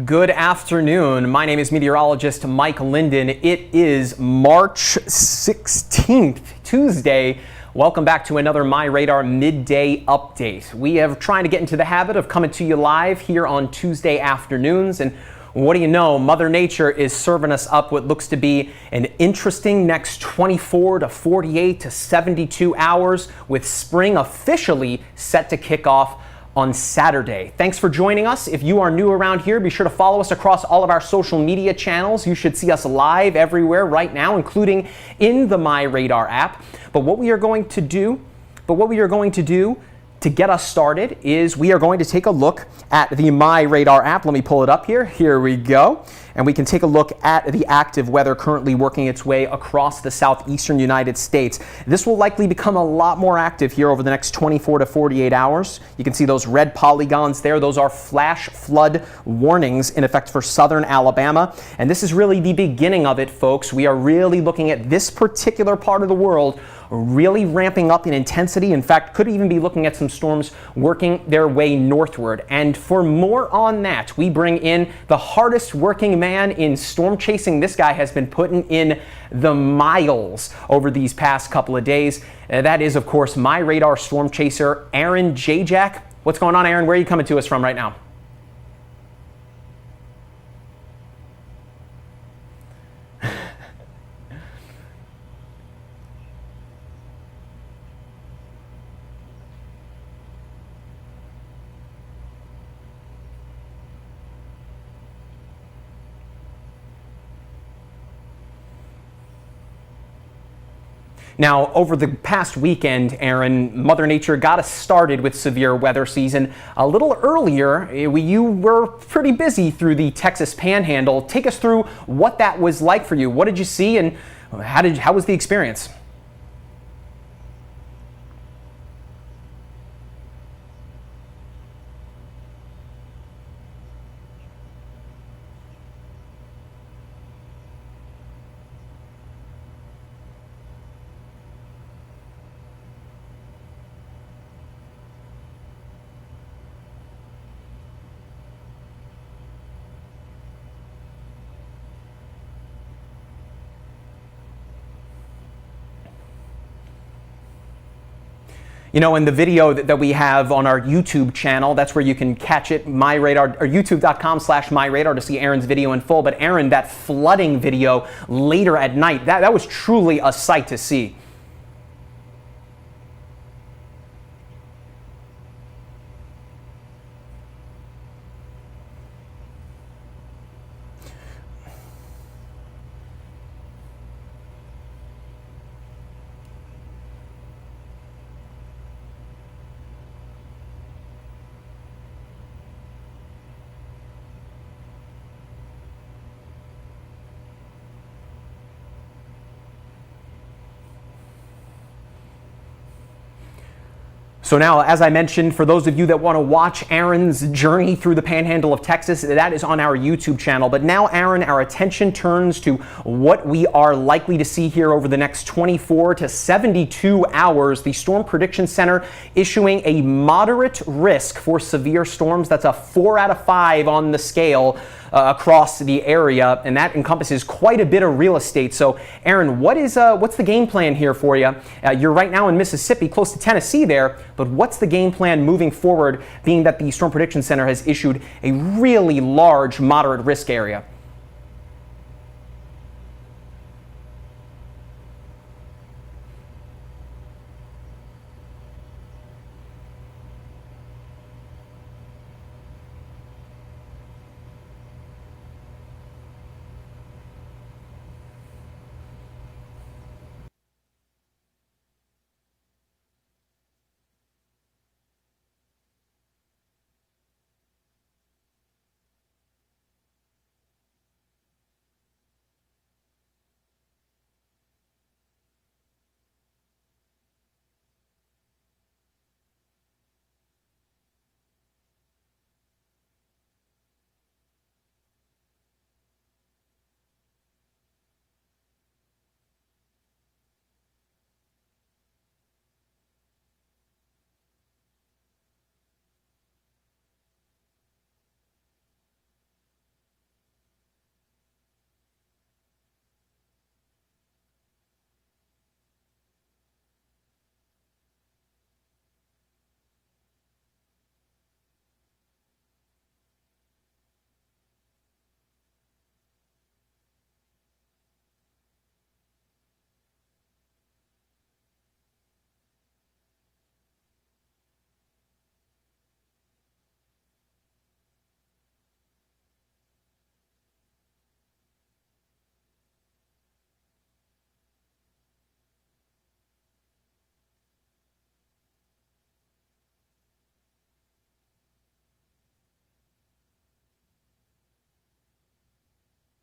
Good afternoon. My name is Meteorologist Mike Linden. It is March 16th, Tuesday. Welcome back to another MyRadar Midday Update. We are trying to get into the habit of coming to you live here on Tuesday afternoons. And what do you know? Mother Nature is serving us up what looks to be an interesting next 24 to 48 to 72 hours, with spring officially set to kick off on Saturday. Thanks for joining us. If you are new around here, be sure to follow us across all of our social media channels. You should see us live everywhere right now, including in the MyRadar app. But what we are going to do to get us started is we are going to take a look at the MyRadar app. Let me pull it up here. Here we go. And we can take a look at the active weather currently working its way across the southeastern United States. This will likely become a lot more active here over the next 24 to 48 hours. You can see those red polygons there. Those are flash flood warnings in effect for southern Alabama. And this is really the beginning of it, folks. We are really looking at this particular part of the world really ramping up in intensity. In fact, could even be looking at some storms working their way northward. And for more on that, we bring in the hardest working man in storm chasing. This guy has been putting in the miles over these past couple of days. That is, of course, MyRadar storm chaser, Aaron Jayjack. What's going on, Aaron? Where are you coming to us from right now? Now, over the past weekend, Aaron, Mother Nature got us started with severe weather season a little earlier. You were pretty busy through the Texas Panhandle. Take us through what that was like for you. What did you see, and how was the experience? You know, in the video that we have on our YouTube channel, that's where you can catch it, MyRadar, or youtube.com/MyRadar to see Aaron's video in full. But Aaron, that flooding video later at night, that was truly a sight to see. So now, as I mentioned, for those of you that want to watch Aaron's journey through the Panhandle of Texas, that is on our YouTube channel. But now, Aaron, our attention turns to what we are likely to see here over the next 24 to 72 hours. The Storm Prediction Center issuing a moderate risk for severe storms. That's a 4 out of 5 on the scale across the area, and that encompasses quite a bit of real estate. So, Aaron, what's the game plan here for you? You're right now in Mississippi, close to Tennessee there, but what's the game plan moving forward, being that the Storm Prediction Center has issued a really large moderate risk area?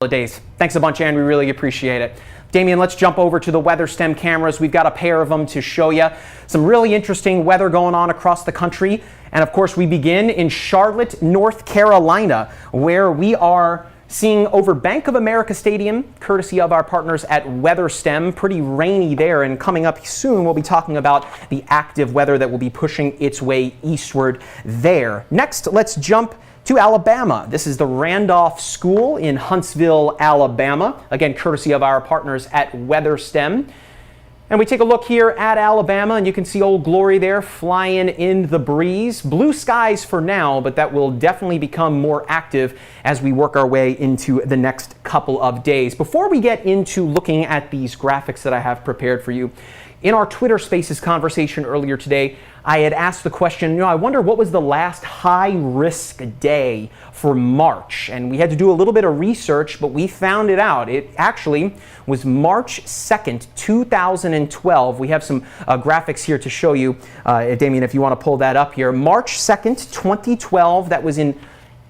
Days. Thanks a bunch, Aaron. We really appreciate it. Damien, let's jump over to the weather stem cameras. We've got a pair of them to show you. Some really interesting weather going on across the country. And of course, we begin in Charlotte, North Carolina, where we are seeing over Bank of America Stadium, courtesy of our partners at WeatherStem. Pretty rainy there, and coming up soon, we'll be talking about the active weather that will be pushing its way eastward there. Next, let's jump to Alabama. This is the Randolph School in Huntsville, Alabama. Again, courtesy of our partners at WeatherStem. And we take a look here at Alabama, and you can see Old Glory there flying in the breeze. Blue skies for now, but that will definitely become more active as we work our way into the next couple of days. Before we get into looking at these graphics that I have prepared for you, in our Twitter Spaces conversation earlier today, I had asked the question, I wonder what was the last high-risk day for March? And we had to do a little bit of research, but we found it out. It actually was March 2nd, 2012. We have some graphics here to show you, Damien, if you want to pull that up here. March 2nd, 2012, that was in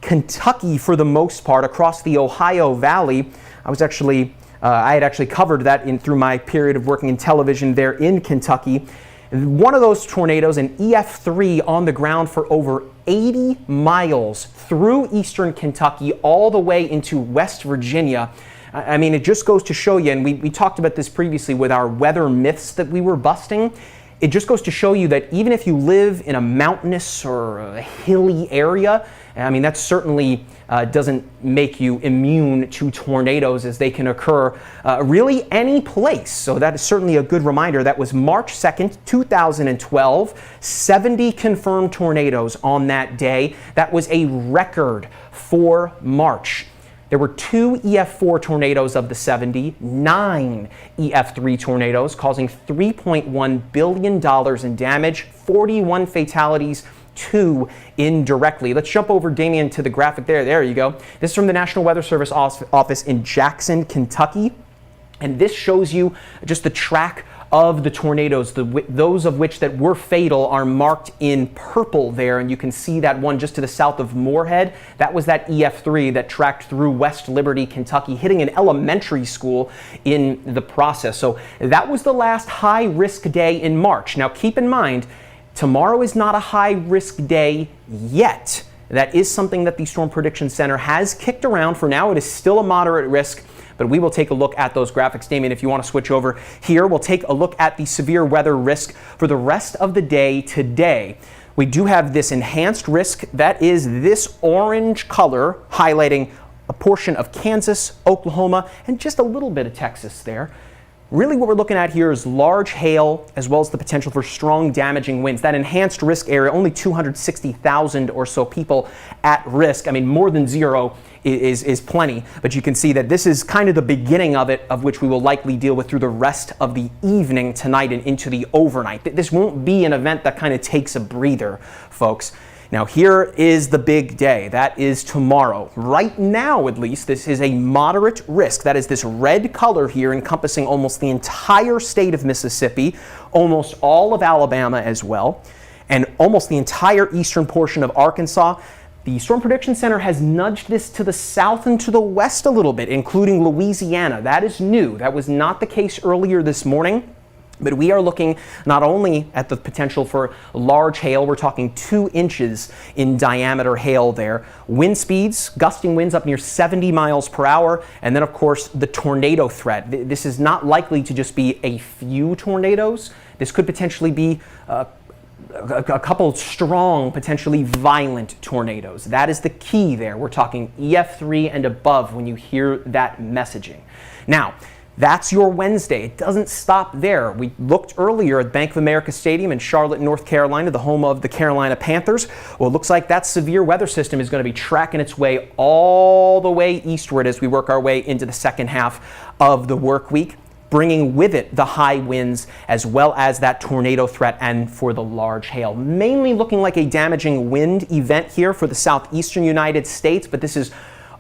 Kentucky for the most part, across the Ohio Valley. I had actually covered that through my period of working in television there in Kentucky. One of those tornadoes, an EF3, on the ground for over 80 miles through eastern Kentucky all the way into West Virginia. I mean, it just goes to show you, and we talked about this previously with our weather myths that we were busting. It just goes to show you that even if you live in a mountainous or a hilly area, I mean, that certainly doesn't make you immune to tornadoes, as they can occur really any place. So that is certainly a good reminder. That was March 2nd, 2012, 70 confirmed tornadoes on that day. That was a record for March. There were 2 EF4 tornadoes of the 70, 9 EF3 tornadoes, causing $3.1 billion in damage, 41 fatalities, 2 indirectly. Let's jump over, Damien, to the graphic there. There you go. This is from the National Weather Service office in Jackson, Kentucky. And this shows you just the track of the tornadoes. Those of which that were fatal are marked in purple there, and you can see that one just to the south of Moorhead. That was that EF3 that tracked through West Liberty, Kentucky, hitting an elementary school in the process. So that was the last high-risk day in March. Now keep in mind, tomorrow is not a high-risk day yet. That is something that the Storm Prediction Center has kicked around. For now, it is still a moderate risk, but we will take a look at those graphics. Damien, if you want to switch over here, we'll take a look at the severe weather risk for the rest of the day today. We do have this enhanced risk. That is this orange color highlighting a portion of Kansas, Oklahoma, and just a little bit of Texas there. Really what we're looking at here is large hail, as well as the potential for strong damaging winds. That enhanced risk area, only 260,000 or so people at risk. I mean, more than zero is plenty, but you can see that this is kind of the beginning of it, of which we will likely deal with through the rest of the evening tonight and into the overnight. This won't be an event that kind of takes a breather, folks. Now here is the big day. That is tomorrow. Right now, at least, this is a moderate risk. That is this red color here encompassing almost the entire state of Mississippi, almost all of Alabama as well, and almost the entire eastern portion of Arkansas. The Storm Prediction Center has nudged this to the south and to the west a little bit, including Louisiana. That is new. That was not the case earlier this morning. But we are looking not only at the potential for large hail, we're talking 2 inches in diameter hail there. Wind speeds, gusting winds up near 70 miles per hour. And then, of course, the tornado threat. This is not likely to just be a few tornadoes. This could potentially be a couple strong, potentially violent tornadoes. That is the key there. We're talking EF3 and above when you hear that messaging. Now, that's your Wednesday. It doesn't stop there. We looked earlier at Bank of America Stadium in Charlotte, North Carolina, the home of the Carolina Panthers. Well, it looks like that severe weather system is going to be tracking its way all the way eastward as we work our way into the second half of the work week, bringing with it the high winds as well as that tornado threat and for the large hail. Mainly looking like a damaging wind event here for the southeastern United States, but this is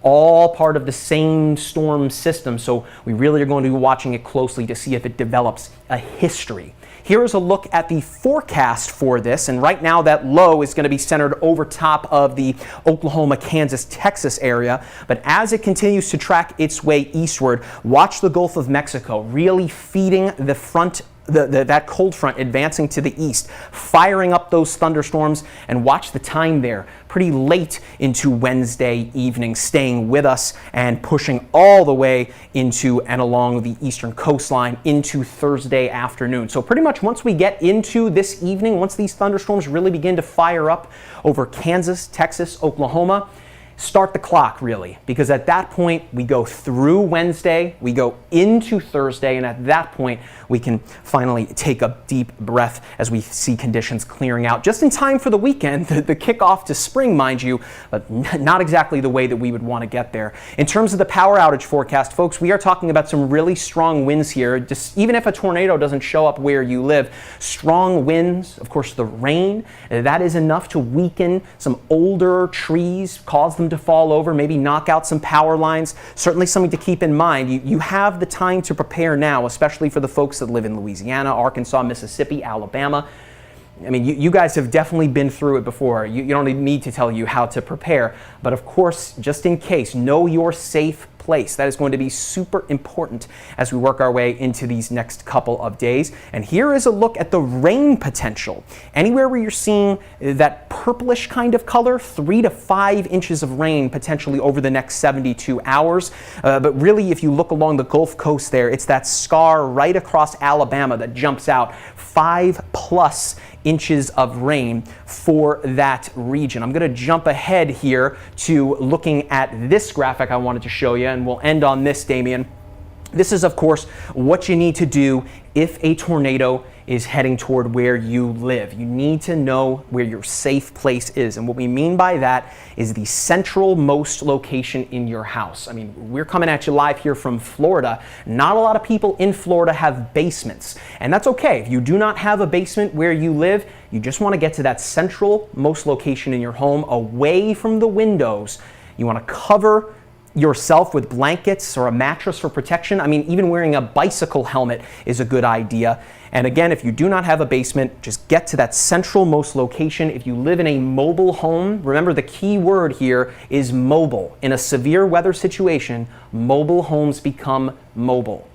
all part of the same storm system, so we really are going to be watching it closely to see if it develops a history here is a look at the forecast for this. And right now that low is going to be centered over top of the Oklahoma, Kansas, Texas area. But as it continues to track its way eastward, watch the Gulf of Mexico really feeding the front that cold front advancing to the east, firing up those thunderstorms, and watch the time there. Pretty late into Wednesday evening, staying with us and pushing all the way into and along the eastern coastline into Thursday afternoon. So pretty much once we get into this evening, once these thunderstorms really begin to fire up over Kansas, Texas, Oklahoma, start the clock really, because at that point we go through Wednesday, we go into Thursday, and at that point we can finally take a deep breath as we see conditions clearing out just in time for the weekend, the kickoff to spring, mind you, but not exactly the way that we would want to get there. In terms of the power outage forecast, folks, we are talking about some really strong winds here. Just even if a tornado doesn't show up where you live, strong winds, of course the rain, that is enough to weaken some older trees, cause them to fall over, maybe knock out some power lines. Certainly something to keep in mind. You have the time to prepare now, especially for the folks that live in Louisiana, Arkansas, Mississippi, Alabama. I mean, you guys have definitely been through it before. You don't need to tell you how to prepare. But of course, just in case, know your safe place. That is going to be super important as we work our way into these next couple of days. And here is a look at the rain potential. Anywhere where you're seeing that purplish kind of color, 3 to 5 inches of rain potentially over the next 72 hours. But really, if you look along the Gulf Coast there, it's that scar right across Alabama that jumps out, 5+ inches of rain for that region. I'm going to jump ahead here to looking at this graphic I wanted to show you, and we'll end on this, Damien. This is, of course, what you need to do if a tornado is heading toward where you live. You need to know where your safe place is. And what we mean by that is the central-most location in your house. I mean, we're coming at you live here from Florida. Not a lot of people in Florida have basements. And that's okay. If you do not have a basement where you live, you just want to get to that central-most location in your home, away from the windows. You want to cover yourself with blankets or a mattress for protection. I mean, even wearing a bicycle helmet is a good idea. And again, if you do not have a basement, just get to that central-most location. If you live in a mobile home, remember the key word here is mobile. In a severe weather situation, mobile homes become mobile.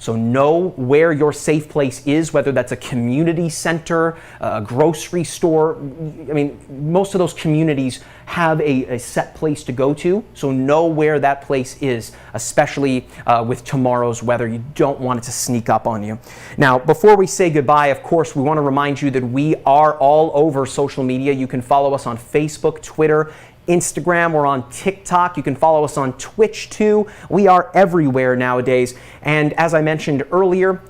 So know where your safe place is, whether that's a community center, a grocery store. I mean, most of those communities have a set place to go to, so know where that place is, especially with tomorrow's weather. You don't want it to sneak up on you. Now, before we say goodbye, of course, we want to remind you that we are all over social media. You can follow us on Facebook, Twitter, Instagram, we're on TikTok. You can follow us on Twitch too. We are everywhere nowadays. And as I mentioned earlier,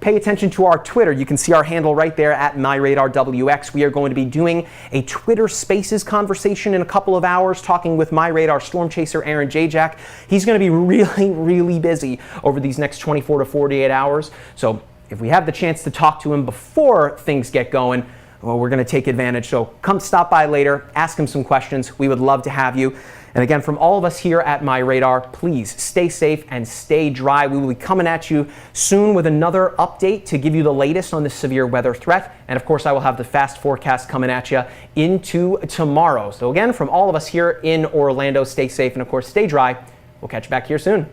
pay attention to our Twitter. You can see our handle right there at MyRadarWX. We are going to be doing a Twitter Spaces conversation in a couple of hours, talking with MyRadar storm chaser Aaron Jayjack. He's going to be really, really busy over these next 24 to 48 hours. So if we have the chance to talk to him before things get going, well, we're going to take advantage. So come stop by later, ask him some questions. We would love to have you. And again, from all of us here at MyRadar, please stay safe and stay dry. We will be coming at you soon with another update to give you the latest on this severe weather threat. And of course, I will have the fast forecast coming at you into tomorrow. So again, from all of us here in Orlando, stay safe and of course, stay dry. We'll catch you back here soon.